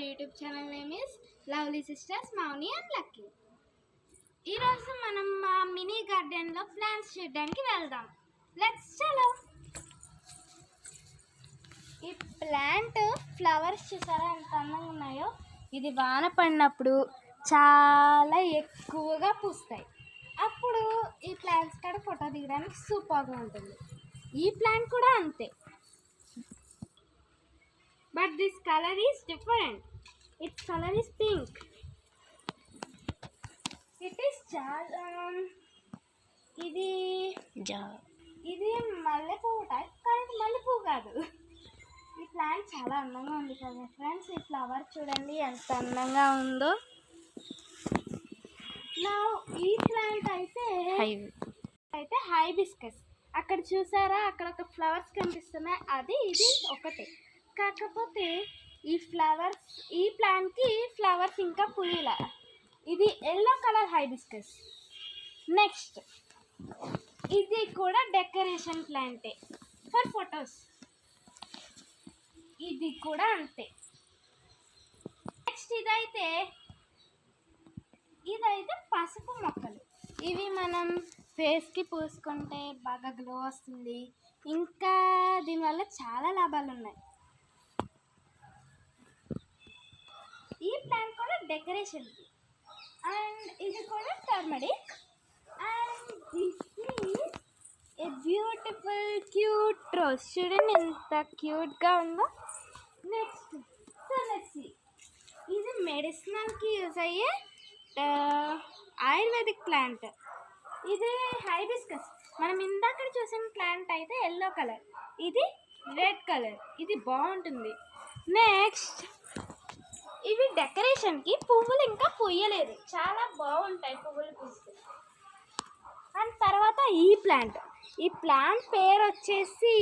YouTube channel name is lovely sisters Mouni and lucky. ఈరోజు మనం మా మినీ గార్డెన్లో ప్లాంట్స్ చూడడానికి వెళ్దాం. లెట్స్ చలో. ఈ ప్లాంట్ ఫ్లవర్స్ చూసారా ఎంత అందంగా ఉన్నాయో. ఇది వాన పడినప్పుడు చాలా ఎక్కువగా పూస్తాయి. అప్పుడు ఈ ప్లాంట్స్ కాడ ఫోటో దిగడానికి సూపర్గా ఉంటుంది. ఈ ప్లాంట్ కూడా అంతే. But this color is different. Its color is pink. It is ఇది మల్లెపువ్వు టైప్, కానీ మల్లెపువ్వు కాదు. ఈ ప్లాంట్ చాలా అందంగా ఉంది కదా ఫ్రెండ్స్. ఈ ఫ్లవర్ చూడండి ఎంత అందంగా ఉందో. నా ఈ ప్లాంట్ అయితే హైబిస్కస్. అక్కడ చూసారా, అక్కడ ఒక ఫ్లవర్స్ కనిపిస్తున్నాయి, అది ఇది ఒకటే. కాకపోతే ఈ ప్లాంట్కి ఫ్లవర్స్ ఇంకా పూయల. ఇది ఎల్లో కలర్ హైబిస్కస్. నెక్స్ట్ ఇది కూడా డెకరేషన్ ప్లాంటే ఫర్ ఫొటోస్. ఇది కూడా అంతే. నెక్స్ట్ ఇదైతే పసుపు మొక్కలు. ఇవి మనం ఫేస్కి పూసుకుంటే బాగా గ్లో వస్తుంది. ఇంకా దీనివల్ల చాలా లాభాలు ఉన్నాయి. ఈ ప్లాంట్ కూడా డెకరేషన్కి. అండ్ ఇది కూడా turmeric. And this is a beautiful cute rose. చూడండి ఎంత క్యూట్గా ఉందో. నెక్స్ట్ తులసి. ఇది మెడిసినల్కి యూజ్ అయ్యే ఆయుర్వేదిక్ ప్లాంట్. ఇది హైబిస్కస్. మనం ఇందాక చూసిన ప్లాంట్ అయితే ఎల్లో కలర్, ఇది రెడ్ కలర్. ఇది బాగుంటుంది. నెక్స్ట్ ఇవి డెకరేషన్కి. పువ్వులు ఇంకా పూయలేదు, చాలా బాగుంటాయి పువ్వులు పూస్తే. అండ్ తర్వాత ఈ ప్లాంట్ పేరు వచ్చేసి,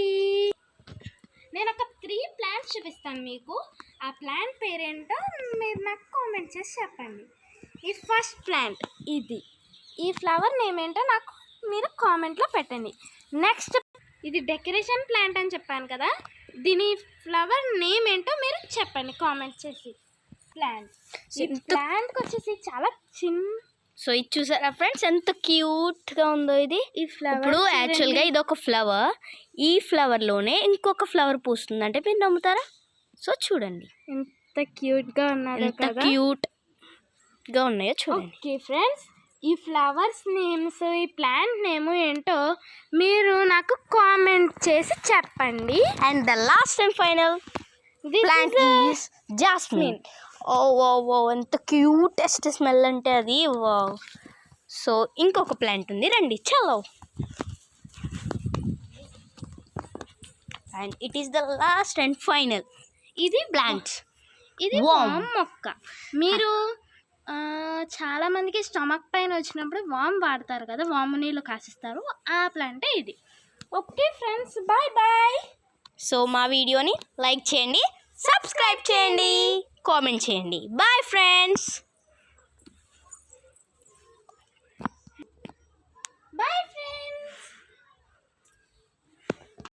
నేను ఒక 3 ప్లాంట్స్ చూపిస్తాను మీకు. ఆ ప్లాంట్ పేరేంటో మీరు నాకు కామెంట్ చేసి చెప్పండి. ఈ ఫస్ట్ ప్లాంట్ ఇది. ఈ ఫ్లవర్ నేమ్ ఏంటో నాకు మీరు కామెంట్లో పెట్టండి. నెక్స్ట్ ఇది డెకరేషన్ ప్లాంట్ అని చెప్పాను కదా, దీని ఫ్లవర్ నేమ్ ఏంటో మీరు చెప్పండి కామెంట్ చేసి. ప్లాంట్కి వచ్చేసి చాలా సో ఇది చూసారా ఫ్రెండ్స్ ఎంత క్యూట్గా ఉందో ఇది. ఈ ఫ్లవర్ ఇప్పుడు యాక్చువల్గా ఇది ఒక ఫ్లవర్. ఈ ఫ్లవర్లోనే ఇంకొక ఫ్లవర్ పూస్తుంది అంటే మీరు నమ్ముతారా? సో చూడండి ఎంత క్యూట్గా ఉన్నదో, ఎంత క్యూట్గా ఉన్నాయో చూడండి. ఓకే ఫ్రెండ్స్, ఈ ఫ్లవర్స్ నేమ్స్, ఈ ప్లాంట్ నేమ్ ఏంటో మీరు నాకు కామెంట్ చేసి చెప్పండి. And the last and final plant is jasmine. ఓ ఓ ఓ ఎంత క్యూటెస్ట్ స్మెల్ అంటే అది. వావ్. సో ఇంకొక ప్లాంట్ ఉంది, రండి చలో. And it is the last and final. ఇది ప్లాంట్స్. ఇది వామ్ మొక్క. మీరు చాలామందికి స్టమక్ పెయిన్ వచ్చినప్పుడు వామ్ వాడతారు కదా, వాము నీళ్ళు కాసిస్తారు. ఆ ప్లాంటే ఇది. Okay friends, bye bye. So మా వీడియోని లైక్ చేయండి, సబ్స్క్రైబ్ చేయండి, కామెంట్ చేయండి. Bye friends.